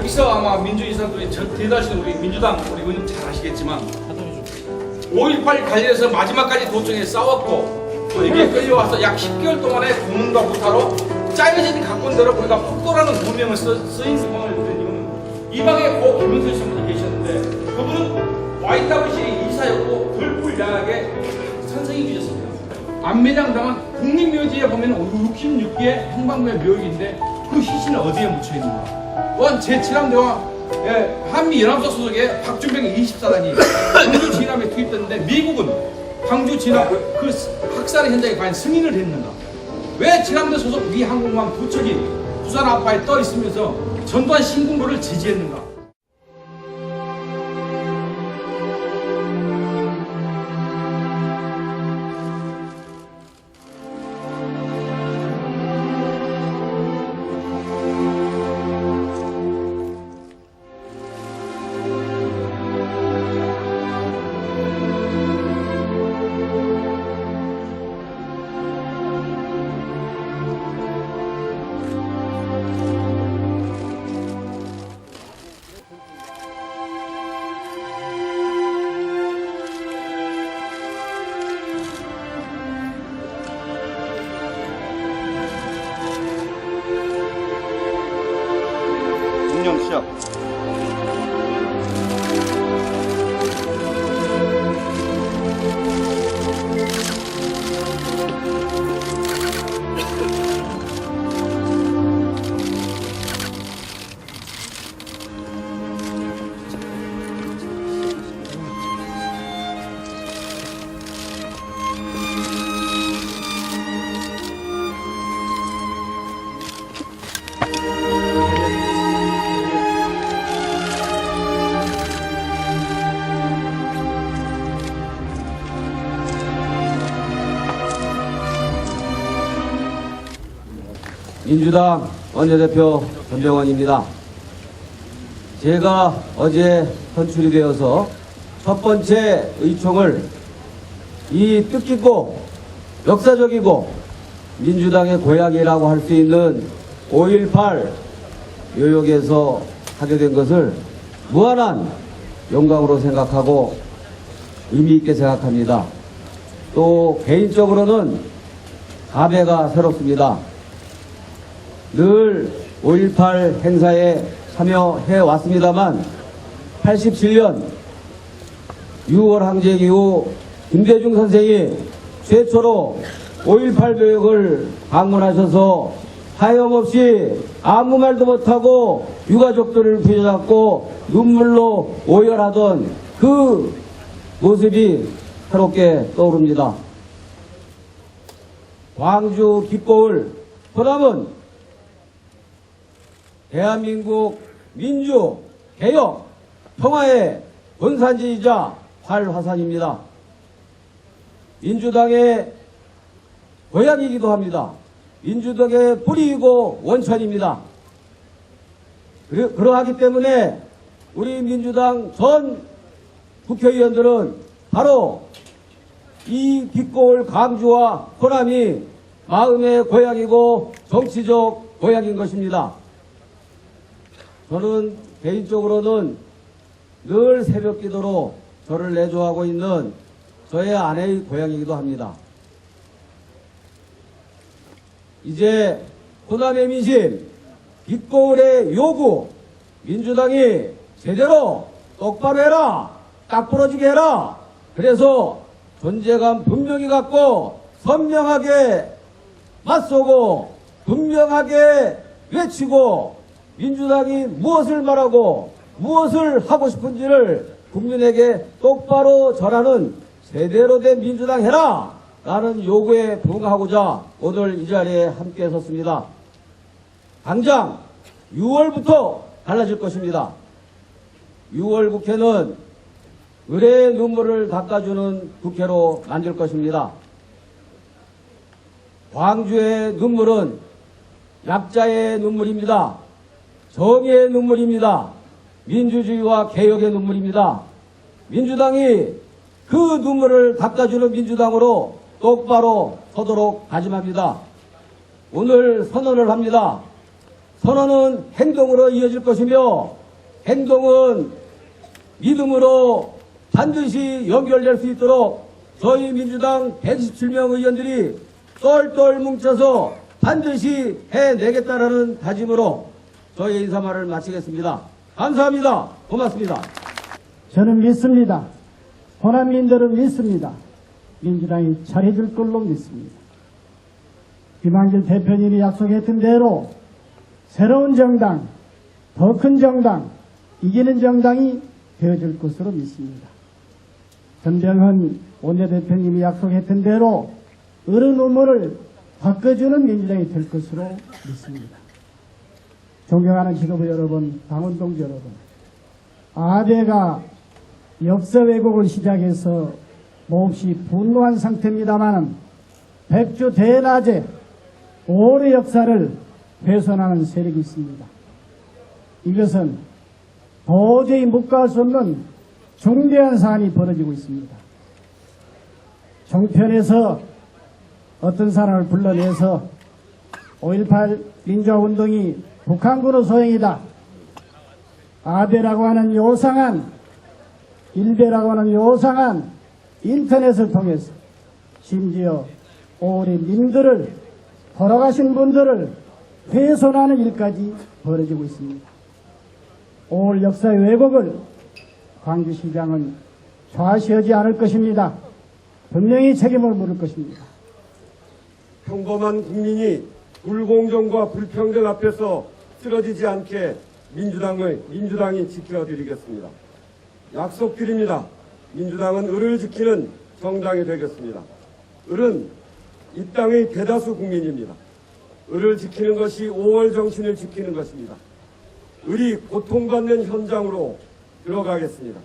여기서 아마 민주인사들이 대다수는 우리 민주당 우리 의원 잘 아시겠지만 5.18 관련해서 마지막까지 도청에 싸웠고 또 여기에 끌려와서 약 10개월 동안의 고문과 구타로 짜여진 각본대로 우리가 폭도라는 문명을 쓰인 상황을 드린 이유는 이방에 고 김은선 씨분이 계셨는데 그분은 YWCA 이사였고 불불량하게 선생님이셨습니다. 안매장 당한 국립묘지에 보면 66개의 행방부의 묘역인데 그 시신은 어디에 묻혀 있는가? 또한 제7함대와 한미연합사 소속의 박준병 24단이 광주 진압에 투입됐는데 미국은 광주 진압 그 학살의 현장에 과연 승인을 했는가? 왜 진압대 소속 미 항공모함 2척이 부산 앞바에 떠 있으면서 전두환 신군부를 지지했는가? 운영 시작. 민주당 원내대표 전병헌입니다. 제가 어제 선출이 되어서 첫 번째 의총을 이 뜻깊고 역사적이고 민주당의 고향이라고 할 수 있는 5.18 묘역에서 하게 된 것을 무한한 영광으로 생각하고 의미 있게 생각합니다. 또 개인적으로는 감회가 새롭습니다. 늘 5.18 행사에 참여해 왔습니다만 87년 6월 항쟁 이후 김대중 선생이 최초로 5.18 묘역을 방문하셔서 하염없이 아무 말도 못하고 유가족들을 부여잡고 눈물로 오열하던 그 모습이 새롭게 떠오릅니다. 광주 깃고울 호남은 대한민국 민주, 개혁, 평화의 원산지이자 활화산입니다. 민주당의 고향이기도 합니다. 민주당의 뿌리이고 원천입니다. 그러하기 때문에 우리 민주당 전 국회의원들은 바로 이 깃고울 광주와 호남이 마음의 고향이고 정치적 고향인 것입니다. 저는 개인적으로는 늘 새벽 기도로 저를 내조하고 있는 저의 아내의 고향이기도 합니다. 이제 호남의 민심, 깃고울의 요구, 민주당이 제대로 똑바로 해라, 딱 부러지게 해라. 그래서 존재감 분명히 갖고 선명하게 맞서고 분명하게 외치고 민주당이 무엇을 말하고 무엇을 하고 싶은지를 국민에게 똑바로 전하는 제대로 된 민주당 해라! 라는 요구에 부응하고자 오늘 이 자리에 함께 섰습니다. 당장 6월부터 달라질 것입니다. 6월 국회는 의뢰의 눈물을 닦아주는 국회로 만들 것입니다. 광주의 눈물은 약자의 눈물입니다. 정의의 눈물입니다. 민주주의와 개혁의 눈물입니다. 민주당이 그 눈물을 닦아주는 민주당으로 똑바로 서도록 다짐합니다. 오늘 선언을 합니다. 선언은 행동으로 이어질 것이며 행동은 믿음으로 반드시 연결될 수 있도록 저희 민주당 127명 의원들이 똘똘 뭉쳐서 반드시 해내겠다라는 다짐으로 저희 인사말을 마치겠습니다. 감사합니다. 고맙습니다. 저는 믿습니다. 호남민들은 믿습니다. 민주당이 잘해줄 걸로 믿습니다. 김한길 대표님이 약속했던 대로 새로운 정당, 더 큰 정당, 이기는 정당이 되어줄 것으로 믿습니다. 전병헌 원내대표님이 약속했던 대로 어른 우물을 바꿔주는 민주당이 될 것으로 믿습니다. 존경하는 직업 여러분, 당원동지 여러분, 아베가 역사 왜곡을 시작해서 몹시 분노한 상태입니다만 백주 대낮에 오래 역사를 훼손하는 세력이 있습니다. 이것은 도저히 묵과할 수 없는 중대한 사안이 벌어지고 있습니다. 종편에서 어떤 사람을 불러내서 5.18 민주화운동이 북한군의 소행이다. 아베라고 하는 요상한, 일베라고 하는 요상한 인터넷을 통해서 심지어 우리 민들을, 돌아가신 분들을 훼손하는 일까지 벌어지고 있습니다. 5월 역사의 왜곡을 광주시장은 좌시하지 않을 것입니다. 분명히 책임을 물을 것입니다. 평범한 국민이 불공정과 불평등 앞에서 쓰러지지 않게 민주당이 지켜드리겠습니다. 약속드립니다. 민주당은 을을 지키는 정당이 되겠습니다. 을은 이 땅의 대다수 국민입니다. 을을 지키는 것이 5월 정신을 지키는 것입니다. 을이 고통받는 현장으로 들어가겠습니다.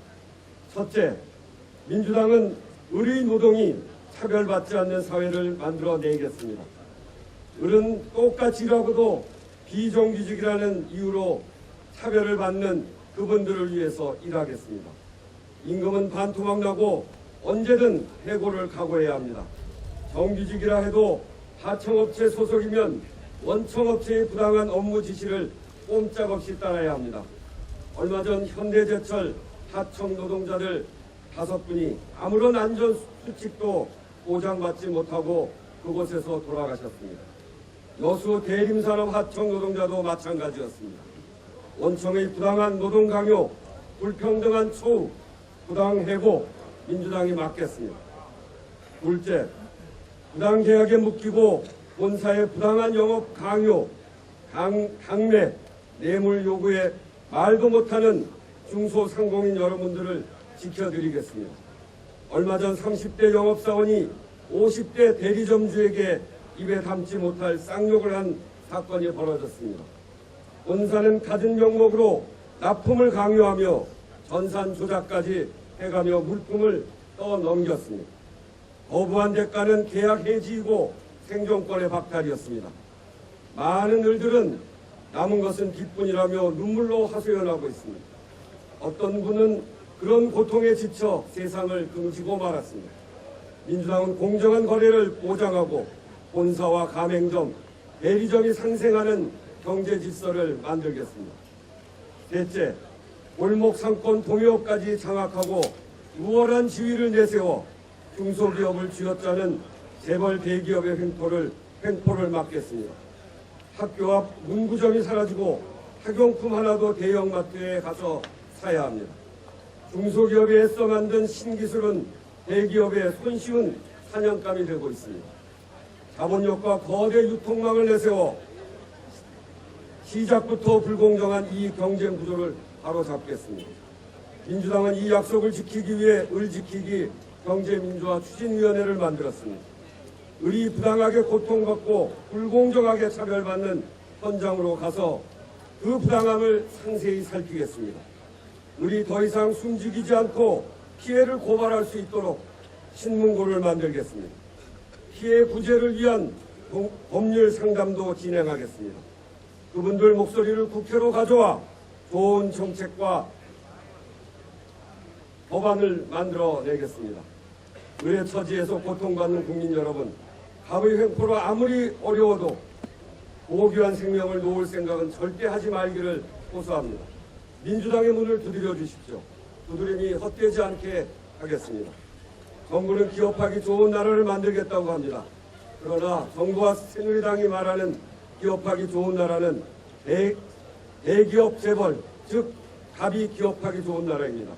첫째, 민주당은 을의 노동이 차별받지 않는 사회를 만들어내겠습니다. 을은 똑같이 일하고도 비정규직이라는 이유로 차별을 받는 그분들을 위해서 일하겠습니다. 임금은 반토막 나고 언제든 해고를 각오해야 합니다. 정규직이라 해도 하청업체 소속이면 원청업체의 부당한 업무 지시를 꼼짝없이 따라야 합니다. 얼마 전 현대제철 하청 노동자들 5분이 아무런 안전 수칙도 보장받지 못하고 그곳에서 돌아가셨습니다. 여수 대림산업 하청 노동자도 마찬가지였습니다. 원청의 부당한 노동 강요, 불평등한 처우, 부당 해고 민주당이 막겠습니다. 둘째, 부당 계약에 묶이고 본사의 부당한 영업 강요, 강매, 뇌물 요구에 말도 못하는 중소상공인 여러분들을 지켜드리겠습니다. 얼마 전 30대 영업사원이 50대 대리점주에게 입에 담지 못할 쌍욕을 한 사건이 벌어졌습니다. 본사는 갖은 명목으로 납품을 강요하며 전산 조작까지 해가며 물품을 떠넘겼습니다. 거부한 대가는 계약 해지이고 생존권의 박탈이었습니다. 많은 을들은 남은 것은 기뿐이라며 눈물로 하소연하고 있습니다. 어떤 분은 그런 고통에 지쳐 세상을 등지고 말았습니다. 민주당은 공정한 거래를 보장하고 본사와 가맹점, 대리점이 상생하는 경제 질서를 만들겠습니다. 셋째, 골목 상권 동요까지 장악하고 우월한 지위를 내세워 중소기업을 쥐어짜는 재벌 대기업의 횡포를 막겠습니다. 학교 앞 문구점이 사라지고 학용품 하나도 대형마트에 가서 사야 합니다. 중소기업에 애써 만든 신기술은 대기업의 손쉬운 사냥감이 되고 있습니다. 자본력과 거대 유통망을 내세워 시작부터 불공정한 이 경쟁 구조를 바로잡겠습니다. 민주당은 이 약속을 지키기 위해 을지키기 경제민주화 추진위원회를 만들었습니다. 을이 부당하게 고통받고 불공정하게 차별받는 현장으로 가서 그 부당함을 상세히 살피겠습니다. 을이 더 이상 숨지기지 않고 피해를 고발할 수 있도록 신문고를 만들겠습니다. 피해 구제를 위한 법률 상담도 진행하겠습니다. 그분들 목소리를 국회로 가져와 좋은 정책과 법안을 만들어내겠습니다. 을의 처지에서 고통받는 국민 여러분, 갑의 횡포로 아무리 어려워도 고귀한 생명을 놓을 생각은 절대 하지 말기를 호소합니다. 민주당의 문을 두드려 주십시오. 두드림이 헛되지 않게 하겠습니다. 정부는 기업하기 좋은 나라를 만들겠다고 합니다. 그러나 정부와 새누리당이 말하는 기업하기 좋은 나라는 대기업 재벌, 즉 갑이 기업하기 좋은 나라입니다.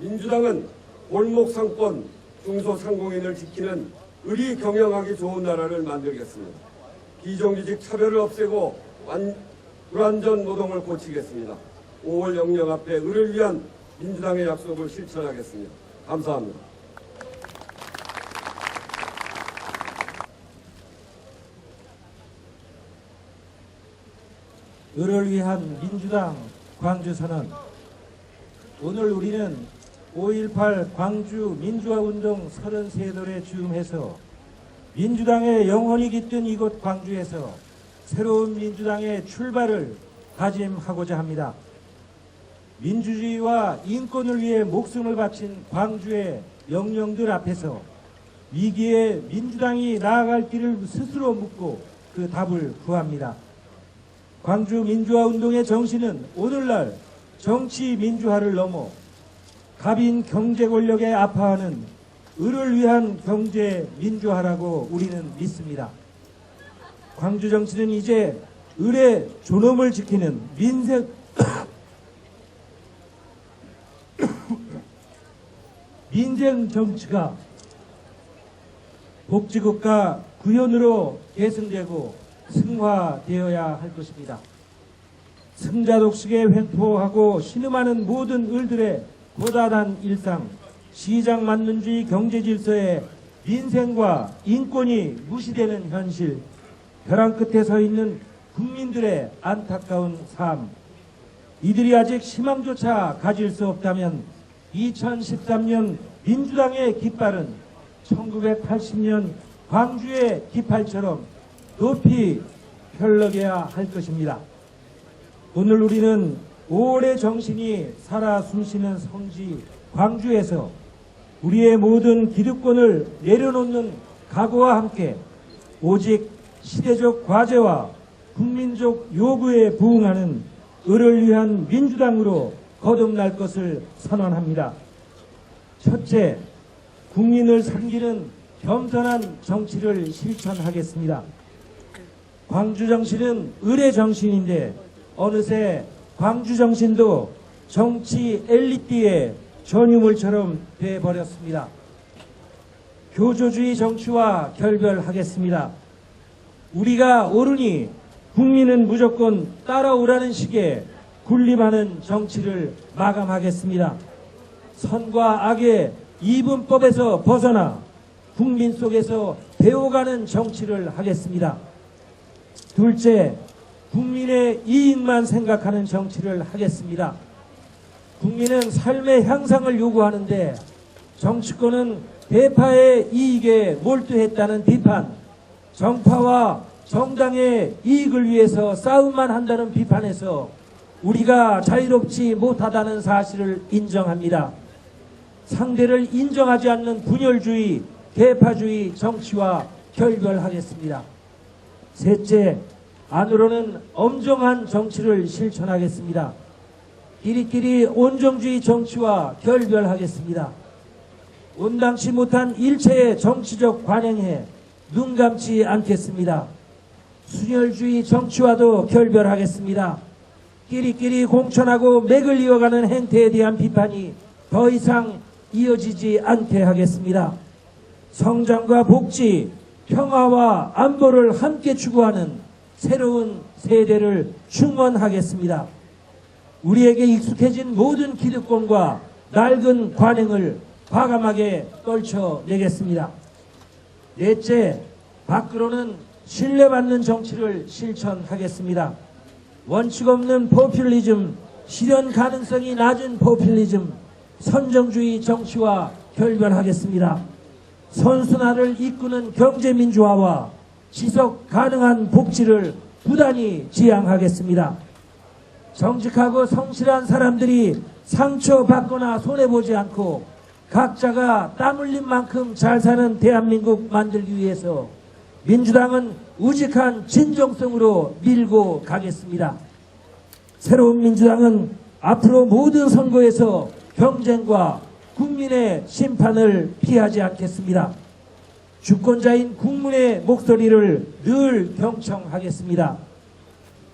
민주당은 골목 상권, 중소상공인을 지키는 의리 경영하기 좋은 나라를 만들겠습니다. 비정규직 차별을 없애고 불완전 노동을 고치겠습니다. 5월 영령 앞에 의를 위한 민주당의 약속을 실천하겠습니다. 감사합니다. 을을 위한 민주당 광주선언. 오늘 우리는 5.18 광주 민주화운동 33돌에 즈음해서 민주당의 영혼이 깃든 이곳 광주에서 새로운 민주당의 출발을 다짐하고자 합니다. 민주주의와 인권을 위해 목숨을 바친 광주의 영령들 앞에서 위기에 민주당이 나아갈 길을 스스로 묻고 그 답을 구합니다. 광주 민주화운동의 정신은 오늘날 정치 민주화를 넘어 갑인 경제 권력에 아파하는 을을 위한 경제 민주화라고 우리는 믿습니다. 광주 정치는 이제 을의 존엄을 지키는 민생 정치가 복지국가 구현으로 계승되고 승화되어야 할 것입니다. 승자독식에 횡포하고 신음하는 모든 을들의 고단한 일상, 시장만능주의 경제질서에 민생과 인권이 무시되는 현실, 벼랑 끝에 서 있는 국민들의 안타까운 삶, 이들이 아직 희망조차 가질 수 없다면 2013년 민주당의 깃발은 1980년 광주의 깃발처럼 높이 펼러겨야 할 것입니다. 오늘 우리는 5월의 정신이 살아 숨쉬는 성지 광주에서 우리의 모든 기득권을 내려놓는 각오와 함께 오직 시대적 과제와 국민적 요구에 부응하는 을을 위한 민주당으로 거듭날 것을 선언합니다. 첫째, 국민을 섬기는 겸손한 정치를 실천하겠습니다. 광주 정신은 을의 정신인데 어느새 광주 정신도 정치 엘리트의 전유물처럼 돼버렸습니다. 교조주의 정치와 결별하겠습니다. 우리가 옳으니 국민은 무조건 따라오라는 식의 군림하는 정치를 마감하겠습니다. 선과 악의 이분법에서 벗어나 국민 속에서 배워가는 정치를 하겠습니다. 둘째, 국민의 이익만 생각하는 정치를 하겠습니다. 국민은 삶의 향상을 요구하는데 정치권은 대파의 이익에 몰두했다는 비판, 정파와 정당의 이익을 위해서 싸움만 한다는 비판에서 우리가 자유롭지 못하다는 사실을 인정합니다. 상대를 인정하지 않는 분열주의, 대파주의 정치와 결별하겠습니다. 셋째, 안으로는 엄정한 정치를 실천하겠습니다. 끼리끼리 온정주의 정치와 결별하겠습니다. 온당치 못한 일체의 정치적 관행에 눈 감지 않겠습니다. 순혈주의 정치와도 결별하겠습니다. 끼리끼리 공천하고 맥을 이어가는 행태에 대한 비판이 더 이상 이어지지 않게 하겠습니다. 성장과 복지, 평화와 안보를 함께 추구하는 새로운 세대를 충원하겠습니다. 우리에게 익숙해진 모든 기득권과 낡은 관행을 과감하게 떨쳐내겠습니다. 넷째, 밖으로는 신뢰받는 정치를 실천하겠습니다. 원칙 없는 포퓰리즘, 실현 가능성이 낮은 포퓰리즘, 선정주의 정치와 결별하겠습니다. 선순환을 이끄는 경제민주화와 지속 가능한 복지를 부단히 지향하겠습니다. 정직하고 성실한 사람들이 상처받거나 손해보지 않고 각자가 땀 흘린 만큼 잘 사는 대한민국 만들기 위해서 민주당은 우직한 진정성으로 밀고 가겠습니다. 새로운 민주당은 앞으로 모든 선거에서 경쟁과 국민의 심판을 피하지 않겠습니다. 주권자인 국민의 목소리를 늘 경청하겠습니다.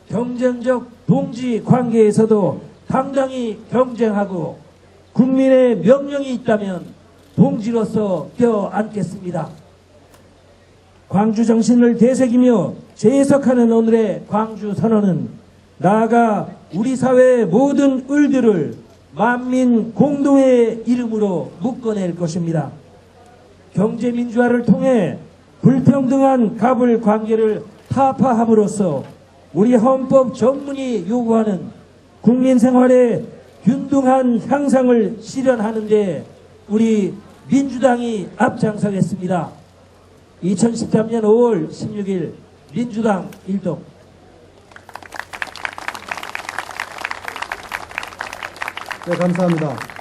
경쟁적 동지 관계에서도 당당히 경쟁하고 국민의 명령이 있다면 동지로서 껴안겠습니다. 광주 정신을 되새기며 재해석하는 오늘의 광주 선언은 나아가 우리 사회의 모든 을들을 만민 공동의 이름으로 묶어낼 것입니다. 경제민주화를 통해 불평등한 갑을 관계를 타파함으로써 우리 헌법 전문이 요구하는 국민 생활의 균등한 향상을 실현하는 데 우리 민주당이 앞장서겠습니다. 2013년 5월 16일 민주당 일동. 네, 감사합니다.